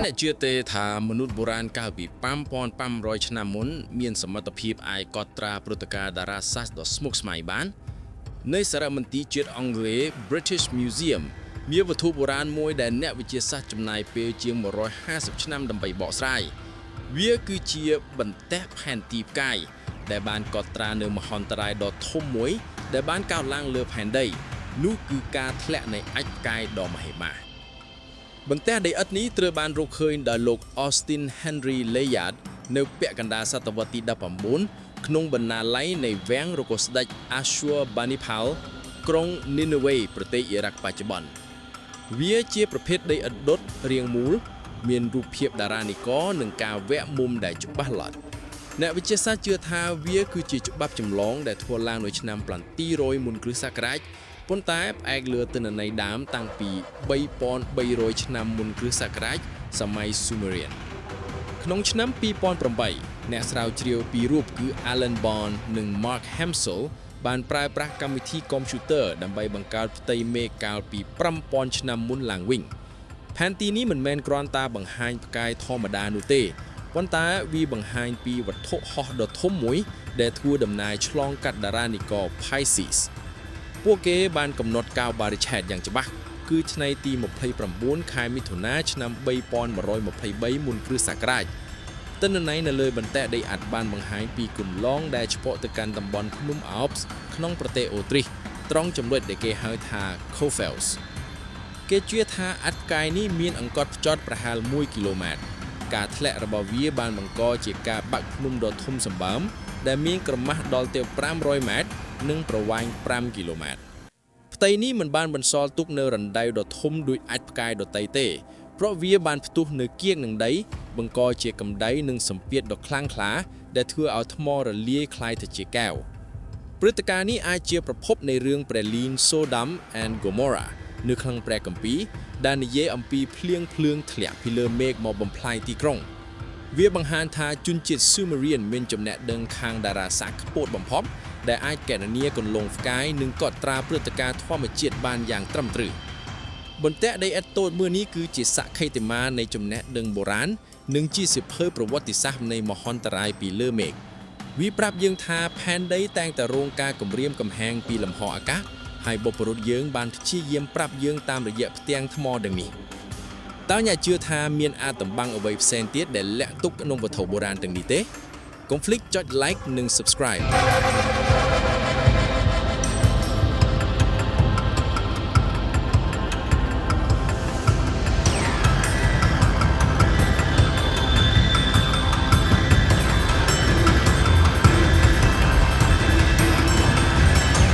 អ្នកជឿទេថាមនុស្សបុរាណកាលពី5500ឆ្នាំមុនមានសមត្ថភាពអាចកត់ត្រាព្រឹត្តិការណ៍តារាសាស្ត្រដ៏ស្មុគស្មាញបាននៅសារមន្ទីរជាតិអង់គ្លេស British Museum មានវត្ថុបុរាណមួយដែលអ្នកវិទ្យាសាស្ត្រចំណាយពេលជាង150ឆ្នាំដើម្បីបកស្រាយវាគឺជាបន្ទះផែនទីផ្កាយដែលបានកត់ត្រានៅមហន្តរាយដ៏ធំមួយដែលបានកើតឡើងលើផែនដីនោះគឺការធ្លាក់នៃអាចម៍ផ្កាយដ៏មហិមាបន្ទះដីឥដ្ឋនេះត្រូវបានរកឃើញដោយលោក Austin Henry Layard នៅពាក់កណ្ដាលសតវត្សទី19ក្នុងបណ្ណាល័យនៃវាំងនគរស្ដេច Ashurbanipal ក្រុង Nineveh ប្រទេសអ៊ីរ៉ាក់បច្ចុប្បន្នវាជាប្រភេទដីឥដ្ឋដុតរាងមូលមានរូបភាពតារានិករនិងការវាក់មុំដែលច្បាស់លាស់អ្នកវិទ្យាសាស្ត្រជឿថាវាគឺជាច្បាប់ចម្លងដែលធ្វើឡើងនៅឆ្នាំ700មុនគ្រិស្តសករាជប៉ុន្តែផ្អែកលើទិន្នន័យដើមតាំងពី3300ឆ្នាំមុនគ្រិស្តសករាជសម័យ Sumerian ក្នុងឆ្នាំ2008អ្នកស្រាវជ្រាវពីររូបគឺ Alan Bond និង Mark Hemsel បានប្រើប្រាស់កម្មវិធីកុំព្យូទ័រដើម្បីបង្កើតផ្ទៃមេឃកាលពី5000ឆ្នាំមុនឡើងវិញផែនទីនេះមិនមែនគ្រាន់តែបង្ហាញផ្កាយធម្មតានោះទេប៉ុន្តែវាបង្ហាញពីវត្ថុហោះដ៏ធំមួយដែលធ្វើដំណើរឆ្លងកាត់តារានិករ Pisces ពួកគេបានកំណត់កាលបរិច្ឆេទយ៉ាងច្បាស់គឺថ្ងៃទី29ខែមិថុនាឆ្នាំ3123មុនគ្រិស្តសករាជទិន្នន័យនៅលើបន្ទះដីឥដ្ឋបានបង្ហាញពីគន្លងដែលឆ្ពោះទៅកាន់តំបន់ភ្នំ Alps ក្នុងប្រទេសអូទ្រីសត្រង់ចំណុចដែលគេហៅថា Coffels គេជឿថាឥដ្ឋផ្កាយនេះមានអង្កត់ផ្ចត់ប្រហែល1គីឡូម៉ែត្រការធ្លាក់របស់វាបានបង្កជាការបាក់ភ្នំដ៏ធំសម្បើមដែលមានក្រមាស់ដល់ទៅ500ម៉ែត្រនិងប្រវែង5គីឡូម៉ែត្រផ្ទៃនេះមិនបានបន្សល់ទុកនៅរណ្ដៅដ៏ធំដូចអាចម៍ផ្កាយដទៃទេព្រោះវាបានផ្ទុះនៅគៀកនឹងដីបង្កជាកម្ដៅនិងសម្ពាធដ៏ខ្លាំងក្លាដែលធ្វើឲ្យថ្មរលាយคล้ายទៅជាកែវព្រឹត្តិការណ៍នេះអាចជាប្រភពនៃរឿងព្រះលីង Sodom and Gomorrah នៅក្នុងព្រះគម្ពីរដែលនិយាយអំពីភ្លៀងធ្លាក់ពីលើមេឃមកបំផ្លាញទីក្រុងវាបង្ហាញថាជនជាតិ Sumerian មានចំណេះដឹងខាងតារាសាស្ត្រខ្ពស់បំផុតដែលអាចគណនាគន្លងផ្កាយនិងកត់ត្រាព្រឹត្តិការណ៍ធម្មជាតិបានយ៉ាងត្រឹមត្រូវបន្ទះដីឥដ្ឋតូចមួយនេះគឺជាសក្ខីតិមានៃចំណេះដឹងបុរាណនិងជាសៀវភៅប្រវត្តិសាស្ត្រនៃមហន្តរាយពីលើមេឃវាប្រាប់យើងថាផែនដីតែងតែរងការគំរាមកំហែងពីលំហអាកាសហើយបុព្វបុរសយើងបានព្យាយាមប្រាប់យើងតាមរយៈផ្ទាំងថ្មទាំងនេះតើអ្នកជឿថាមានអាថ៌កំបាំងអ្វីផ្សេងទៀតដែលលាក់ទុកក្នុងវត្ថុបុរាណទាំងនេះទេកុំភ្លេចចុច like និង subscribe